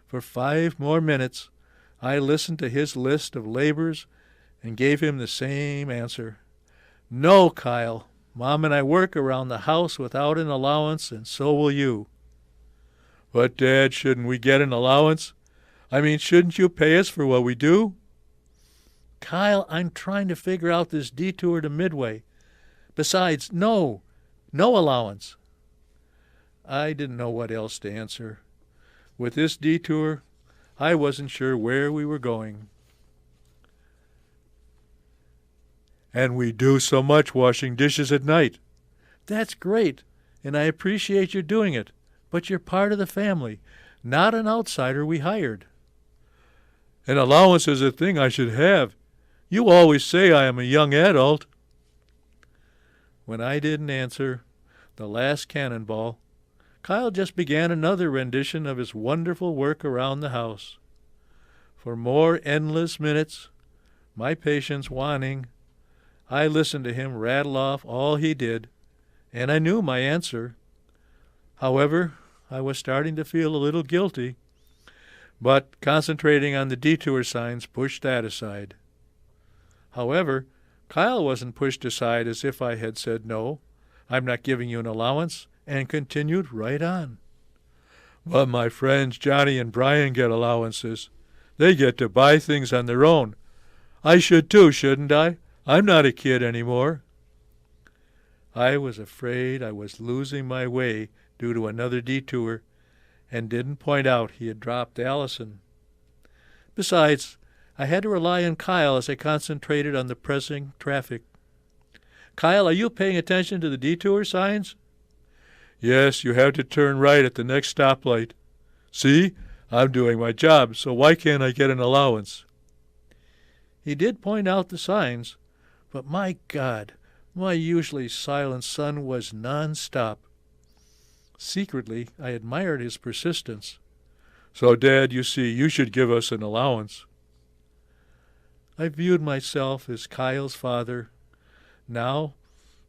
For 5 more minutes, I listened to his list of labors and gave him the same answer. "No, Kyle. Mom and I work around the house without an allowance, and so will you." "But, Dad, shouldn't we get an allowance? I mean, shouldn't you pay us for what we do?" "Kyle, I'm trying to figure out this detour to Midway. Besides, no allowance." I didn't know what else to answer. With this detour, I wasn't sure where we were going. "And we do so much washing dishes at night." "That's great, and I appreciate your doing it, but you're part of the family, not an outsider we hired." "An allowance is a thing I should have. You always say I am a young adult." When I didn't answer the last cannonball, Kyle just began another rendition of his wonderful work around the house. For more endless minutes, my patience waning, I listened to him rattle off all he did, and I knew my answer. However, I was starting to feel a little guilty, but concentrating on the detour signs pushed that aside. However, Kyle wasn't pushed aside as if I had said, "No, I'm not giving you an allowance," and continued right on. "But my friends Johnny and Brian get allowances. They get to buy things on their own. I should too, shouldn't I? I'm not a kid anymore." I was afraid I was losing my way due to another detour, and didn't point out he had dropped Allison. Besides, I had to rely on Kyle as I concentrated on the pressing traffic. "Kyle, are you paying attention to the detour signs?" "Yes, you have to turn right at the next stoplight. See, I'm doing my job, so why can't I get an allowance?" He did point out the signs, but my God, my usually silent son was non-stop. Secretly, I admired his persistence. "So, Dad, you see, you should give us an allowance." I viewed myself as Kyle's father. Now,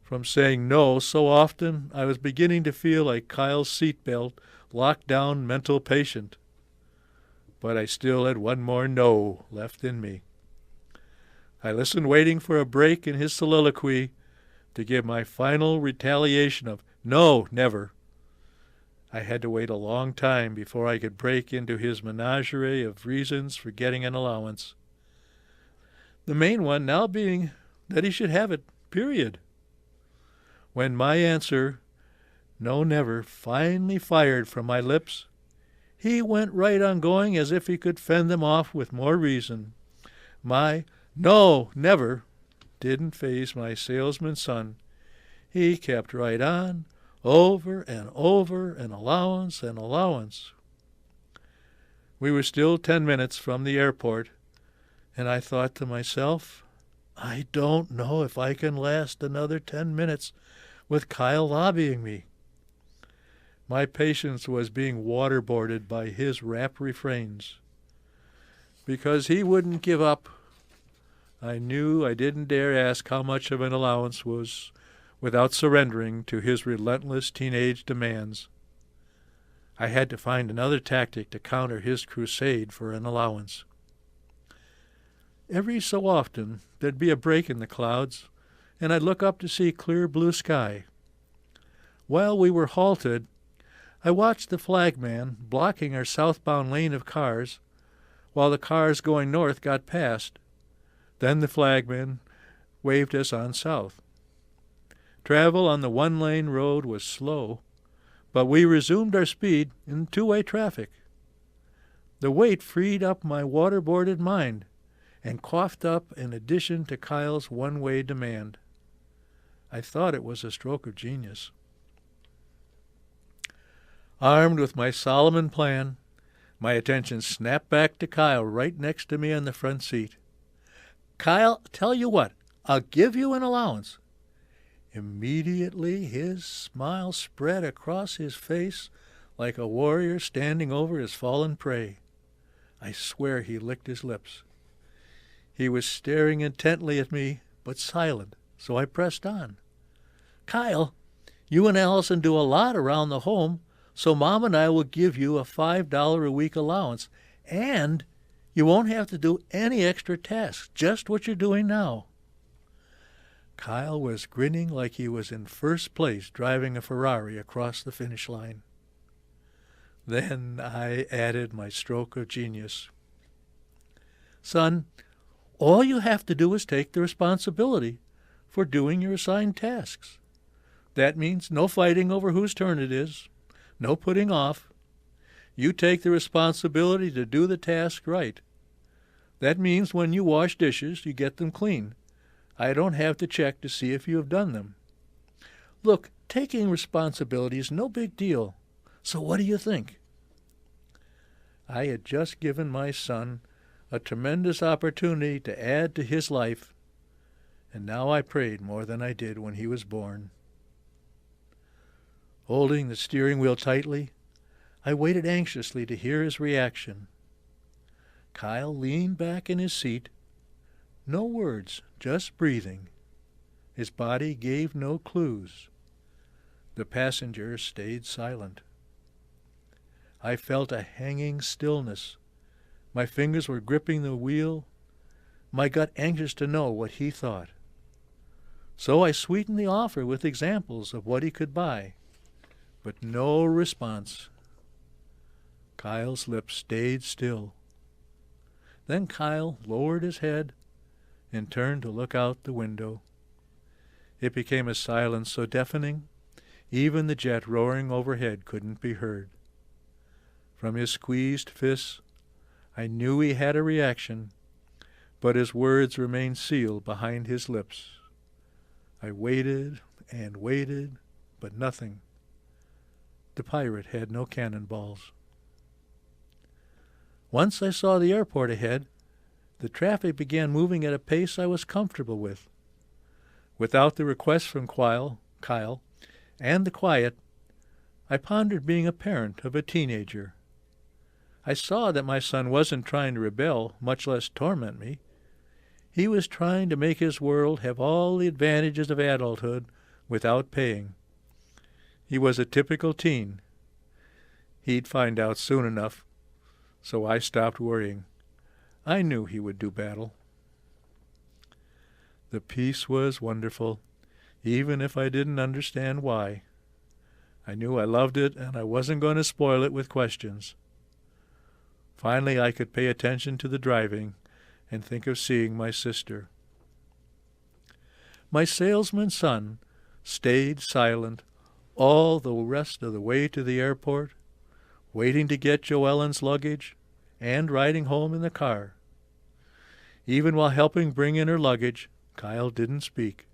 from saying no so often, I was beginning to feel like Kyle's seatbelt locked-down mental patient. But I still had one more no left in me. I listened, waiting for a break in his soliloquy to give my final retaliation of No, never. I had to wait a long time before I could break into his menagerie of reasons for getting an allowance. The main one now being that he should have it, period. When my answer, no, never, finally fired from my lips, he went right on going as if he could fend them off with more reason. My no, never didn't faze my salesman son. He kept right on, over and over, and allowance and allowance. We were still 10 minutes from the airport, and I thought to myself, I don't know if I can last another 10 minutes with Kyle lobbying me. My patience was being waterboarded by his rap refrains. Because he wouldn't give up, I knew I didn't dare ask how much of an allowance was without surrendering to his relentless teenage demands. I had to find another tactic to counter his crusade for an allowance. Every so often there'd be a break in the clouds, and I'd look up to see clear blue sky. While we were halted, I watched the flagman blocking our southbound lane of cars, while the cars going north got past. Then the flagman waved us on south. Travel on the one-lane road was slow, but we resumed our speed in two-way traffic. The wait freed up my waterboarded mind and coughed up an addition to Kyle's one-way demand. I thought it was a stroke of genius. Armed with my Solomon plan, my attention snapped back to Kyle right next to me on the front seat. Kyle, tell you what, I'll give you an allowance. Immediately his smile spread across his face like a warrior standing over his fallen prey. I swear he licked his lips. He was staring intently at me, but silent, so I pressed on. Kyle, you and Allison do a lot around the home, so Mom and I will give you a $5 a week allowance, and you won't have to do any extra tasks, just what you're doing now. Kyle was grinning like he was in first place driving a Ferrari across the finish line. Then I added my stroke of genius. Son, all you have to do is take the responsibility for doing your assigned tasks. That means no fighting over whose turn it is, no putting off. You take the responsibility to do the task right. That means when you wash dishes, you get them clean. I don't have to check to see if you have done them. Look, taking responsibility is no big deal. So what do you think? I had just given my son a tremendous opportunity to add to his life, and now I prayed more than I did when he was born. Holding the steering wheel tightly, I waited anxiously to hear his reaction. Kyle leaned back in his seat. No words, just breathing. His body gave no clues. The passenger stayed silent. I felt a hanging stillness. My fingers were gripping the wheel, my gut anxious to know what he thought. So I sweetened the offer with examples of what he could buy, but no response. Kyle's lips stayed still. Then Kyle lowered his head and turned to look out the window. It became a silence so deafening, even the jet roaring overhead couldn't be heard. From his squeezed fists, I knew he had a reaction, but his words remained sealed behind his lips. I waited and waited, but nothing. The pirate had no cannonballs. Once I saw the airport ahead, the traffic began moving at a pace I was comfortable with. Without the request from Kyle, and the quiet, I pondered being a parent of a teenager. I saw that my son wasn't trying to rebel, much less torment me. He was trying to make his world have all the advantages of adulthood without paying. He was a typical teen. He'd find out soon enough, so I stopped worrying. I knew he would do battle. The peace was wonderful, even if I didn't understand why. I knew I loved it, and I wasn't going to spoil it with questions. Finally, I could pay attention to the driving and think of seeing my sister. My salesman's son stayed silent all the rest of the way to the airport, waiting to get Joellen's luggage and riding home in the car. Even while helping bring in her luggage, Kyle didn't speak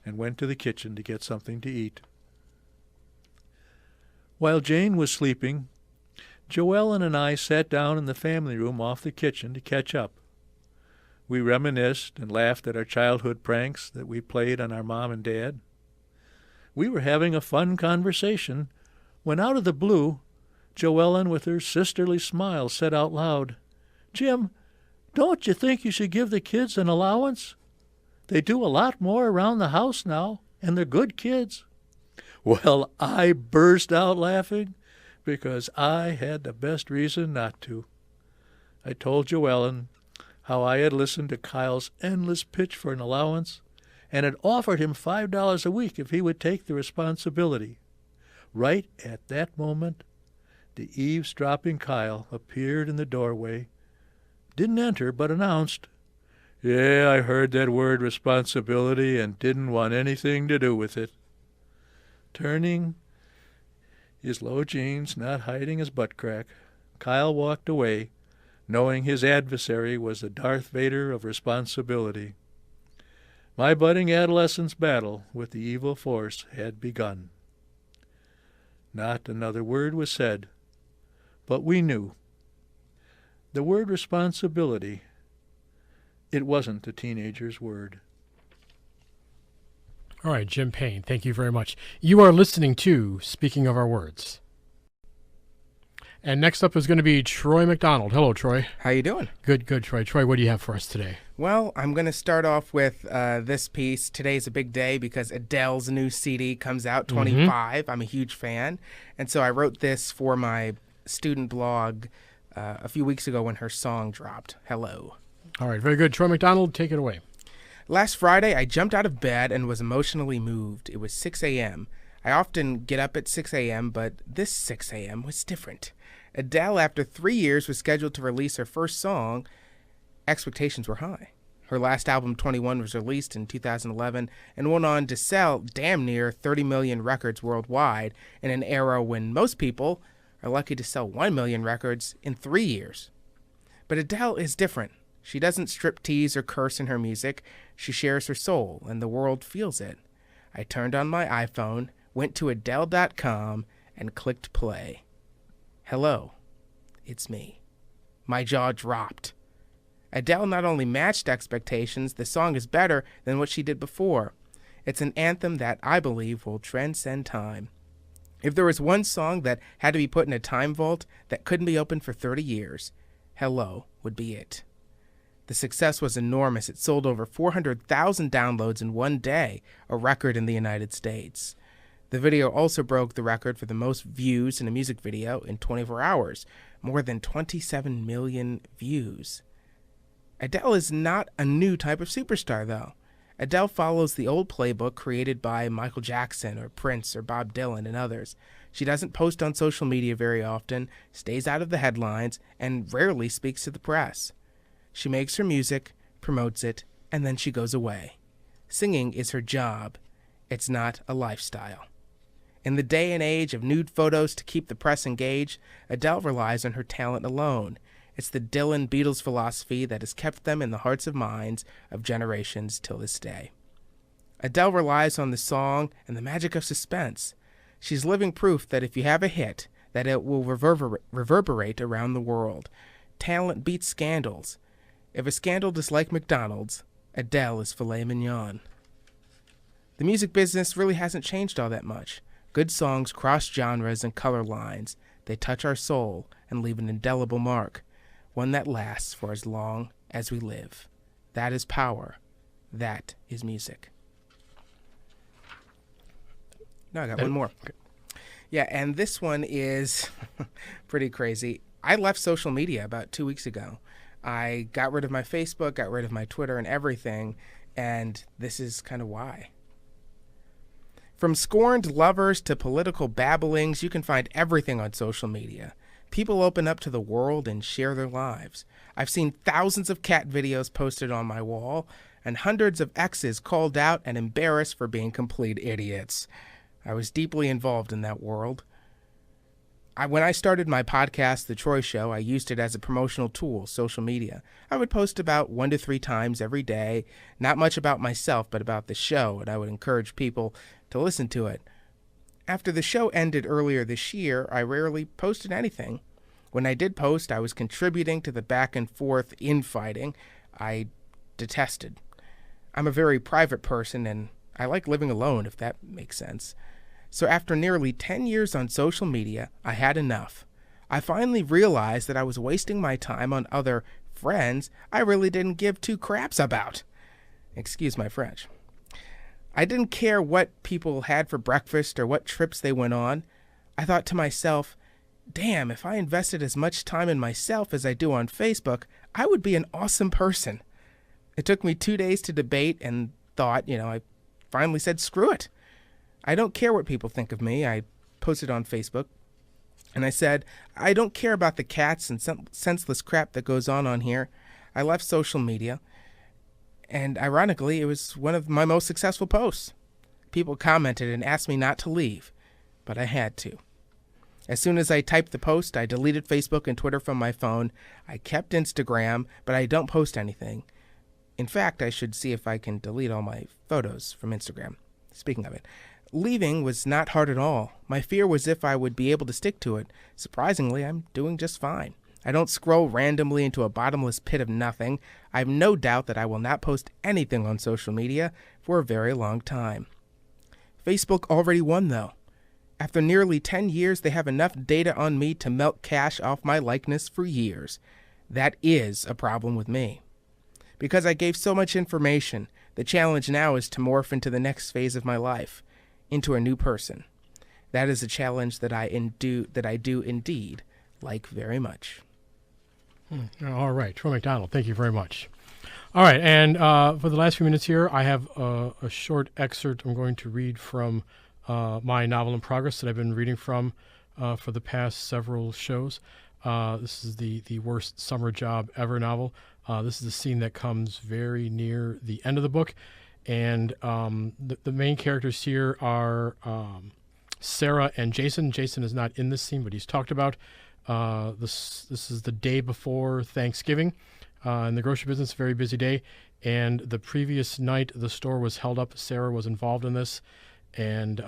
and went to the kitchen to get something to eat. While Jane was sleeping, Joellen and I sat down in the family room off the kitchen to catch up. We reminisced and laughed at our childhood pranks that we played on our mom and dad. We were having a fun conversation when out of the blue, Joellen, with her sisterly smile, said out loud, "Jim, don't you think you should give the kids an allowance? They do a lot more around the house now, and they're good kids." Well, I burst out laughing because I had the best reason not to. I told Joellen how I had listened to Kyle's endless pitch for an allowance and had offered him $5 a week if he would take the responsibility. Right at that moment, the eavesdropping Kyle appeared in the doorway, didn't enter but announced, "Yeah, I heard that word responsibility and didn't want anything to do with it." Turning his low jeans not hiding his butt crack, Kyle walked away, knowing his adversary was the Darth Vader of responsibility. My budding adolescence battle with the evil force had begun. Not another word was said, but we knew. The word responsibility, it wasn't a teenager's word. All right, Jim Payne, thank you very much. You are listening to Speaking of Our Words. And next up is going to be Troy McDonald. Hello, Troy. How you doing? Good, Troy. Troy, what do you have for us today? Well, I'm going to start off with this piece. Today's a big day because Adele's new CD comes out, 25. I'm a huge fan. And so I wrote this for my student blog a few weeks ago when her song dropped, Hello. All right, very good. Troy McDonald, take it away. Last Friday, I jumped out of bed and was emotionally moved. It was 6 a.m. I often get up at 6 a.m., but this 6 a.m. was different. Adele, after 3 years, was scheduled to release her first song. Expectations were high. Her last album, 21, was released in 2011 and went on to sell damn near 30 million records worldwide in an era when most people are lucky to sell 1 million records in 3 years. But Adele is different. She doesn't striptease or curse in her music. She shares her soul, and the world feels it. I turned on my iPhone, went to Adele.com, and clicked play. Hello, it's me. My jaw dropped. Adele not only matched expectations, the song is better than what she did before. It's an anthem that I believe will transcend time. If there was one song that had to be put in a time vault that couldn't be opened for 30 years, Hello would be it. The success was enormous. It sold over 400,000 downloads in one day, a record in the United States. The video also broke the record for the most views in a music video in 24 hours, more than 27 million views. Adele is not a new type of superstar, though. Adele follows the old playbook created by Michael Jackson or Prince or Bob Dylan and others. She doesn't post on social media very often, stays out of the headlines, and rarely speaks to the press. She makes her music, promotes it, and then she goes away. Singing is her job. It's not a lifestyle. In the day and age of nude photos to keep the press engaged, Adele relies on her talent alone. It's the Dylan Beatles philosophy that has kept them in the hearts and minds of generations till this day. Adele relies on the song and the magic of suspense. She's living proof that if you have a hit, that it will reverberate around the world. Talent beats scandals. If a scandal is like McDonald's, Adele is filet mignon. The music business really hasn't changed all that much. Good songs cross genres and color lines. They touch our soul and leave an indelible mark, one that lasts for as long as we live. That is power. That is music. No, I got one more. Okay. Yeah, and this one is pretty crazy. I left social media about 2 weeks ago. I got rid of my Facebook, got rid of my Twitter and everything, and this is kind of why. From scorned lovers to political babblings, you can find everything on social media. People open up to the world and share their lives. I've seen thousands of cat videos posted on my wall, and hundreds of exes called out and embarrassed for being complete idiots. I was deeply involved in that world. When I started my podcast, The Troy Show, I used it as a promotional tool, social media. I would post about 1 to 3 times every day, not much about myself, but about the show, and I would encourage people to listen to it. After the show ended earlier this year, I rarely posted anything. When I did post, I was contributing to the back and forth infighting I detested. I'm a very private person, and I like living alone, if that makes sense. So after nearly 10 years on social media, I had enough. I finally realized that I was wasting my time on other friends I really didn't give 2 craps about. Excuse my French. I didn't care what people had for breakfast or what trips they went on. I thought to myself, damn, if I invested as much time in myself as I do on Facebook, I would be an awesome person. It took me 2 days to debate and thought, I finally said, screw it. I don't care what people think of me. I posted on Facebook, and I said, I don't care about the cats and some senseless crap that goes on here. I left social media, and ironically, it was one of my most successful posts. People commented and asked me not to leave, but I had to. As soon as I typed the post, I deleted Facebook and Twitter from my phone. I kept Instagram, but I don't post anything. In fact, I should see if I can delete all my photos from Instagram. Speaking of it, leaving was not hard at all. My fear was if I would be able to stick to it. Surprisingly, I'm doing just fine. I don't scroll randomly into a bottomless pit of nothing. I have no doubt that I will not post anything on social media for a very long time. Facebook already won, though. After nearly 10 years, they have enough data on me to melt cash off my likeness for years. That is a problem with me. Because I gave so much information, the challenge now is to morph into the next phase of my life, into a new person. That is a challenge that I do indeed like very much. All right, Troy McDonald, thank you very much. All right, and for the last few minutes here, I have a short excerpt I'm going to read from my novel in progress that I've been reading from for the past several shows. This is the Worst Summer Job Ever novel. This is a scene that comes very near the end of the book, and the main characters here are Sarah and Jason. Jason is not in this scene, but he's talked about. This is the day before Thanksgiving in the grocery business, a very busy day, and the previous night the store was held up. Sarah was involved in this, and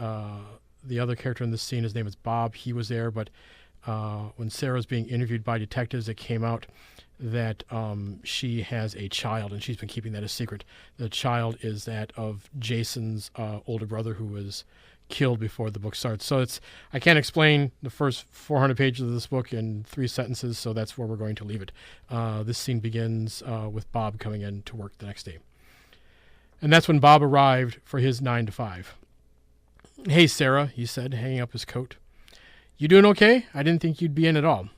the other character in this scene, his name is Bob. He was there, but when Sarah was being interviewed by detectives, it came out that she has a child, and she's been keeping that a secret. The child is that of Jason's older brother, who was killed before the book starts. So I can't explain the first 400 pages of this book in 3 sentences, so that's where we're going to leave it. This scene begins with Bob coming in to work the next day. And that's when Bob arrived for his 9 to 5. "Hey, Sarah," he said, hanging up his coat. "You doing okay? I didn't think you'd be in at all."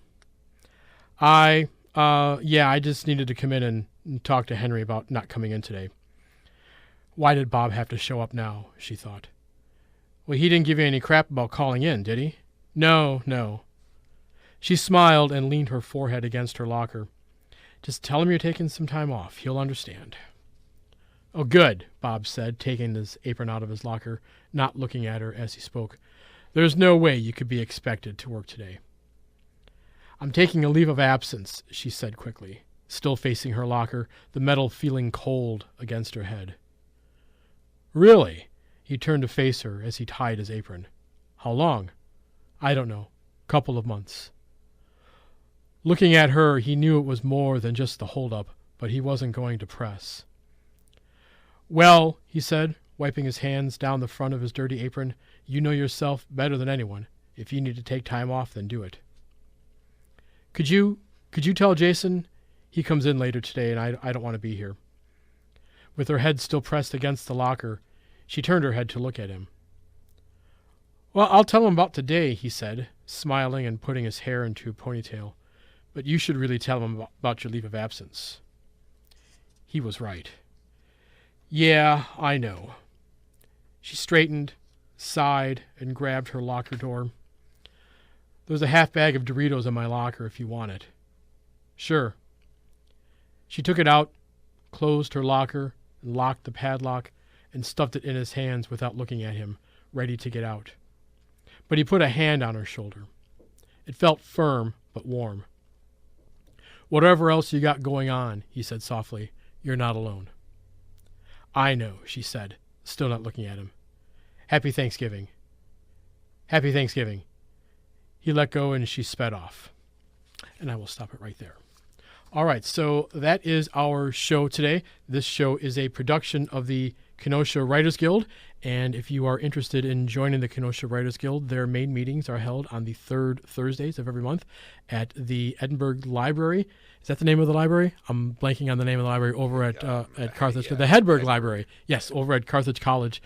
Yeah, I just needed to come in and talk to Henry about not coming in today." Why did Bob have to show up now, she thought. Well, he didn't give you any crap about calling in, did he? No. She smiled and leaned her forehead against her locker. "Just tell him you're taking some time off. He'll understand." "Oh, good," Bob said, taking his apron out of his locker, not looking at her as he spoke. "There's no way you could be expected to work today." "I'm taking a leave of absence," she said quickly, still facing her locker, the metal feeling cold against her head. "Really?" He turned to face her as he tied his apron. "How long?" "I don't know. Couple of months." Looking at her, he knew it was more than just the hold-up, but he wasn't going to press. "Well," he said, wiping his hands down the front of his dirty apron, "you know yourself better than anyone. If you need to take time off, then do it." Could you tell Jason he comes in later today and I don't want to be here?" With her head still pressed against the locker, she turned her head to look at him. "Well, I'll tell him about today," he said, smiling and putting his hair into a ponytail. "But you should really tell him about your leave of absence." He was right. "Yeah, I know." She straightened, sighed, and grabbed her locker door. "There's a half bag of Doritos in my locker if you want it." "Sure." She took it out, closed her locker, and locked the padlock, and stuffed it in his hands without looking at him, ready to get out. But he put a hand on her shoulder. It felt firm but warm. "Whatever else you got going on," he said softly, "you're not alone." "I know," she said, still not looking at him. "Happy Thanksgiving." "Happy Thanksgiving." He let go and she sped off. And I will stop it right there. All right, so that is our show today. This show is a production of the Kenosha Writers Guild, and if you are interested in joining the Kenosha Writers Guild, their main meetings are held on the third Thursdays of every month at the Edinburgh Library. Is that the name of the library? I'm blanking on the name of the library over at Carthage. The Hedberg Library. Yes, over at Carthage College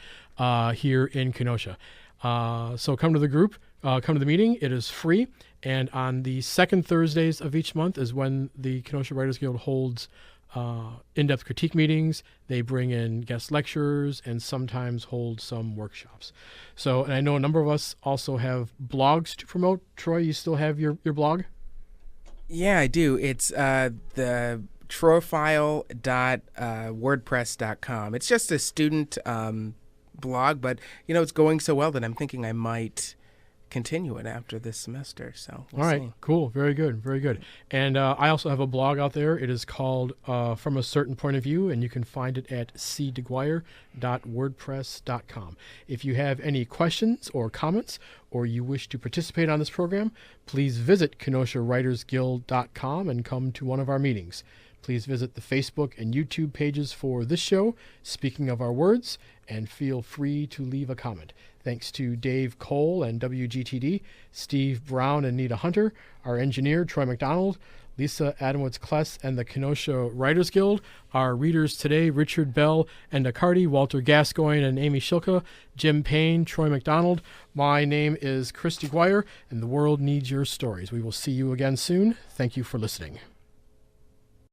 here in Kenosha. So come to the group. Come to the meeting. It is free. And on the second Thursdays of each month is when the Kenosha Writers Guild holds in-depth critique meetings. They bring in guest lecturers and sometimes hold some workshops. So, and I know a number of us also have blogs to promote. Troy, you still have your blog? Yeah, I do. It's the trophile.wordpress.com. It's just a student blog, but, it's going so well that I'm thinking I might continue it after this semester. So we'll all right, see. Cool. Very good. Very good. And I also have a blog out there. It is called From a Certain Point of View, and you can find it at cdeguire.wordpress.com. If you have any questions or comments, or you wish to participate on this program, please visit KenoshaWritersGuild.com and come to one of our meetings. Please visit the Facebook and YouTube pages for this show, Speaking of Our Words, and feel free to leave a comment. Thanks to Dave Cole and WGTD, Steve Brown and Nita Hunter, our engineer, Troy McDonald, Lisa Adamowitz-Kless, and the Kenosha Writers Guild. Our readers today, Richard Bell, Enda Carty, Walter Gascoigne, and Amy Shilka, Jim Payne, Troy McDonald. My name is Chris Deguire, and the world needs your stories. We will see you again soon. Thank you for listening.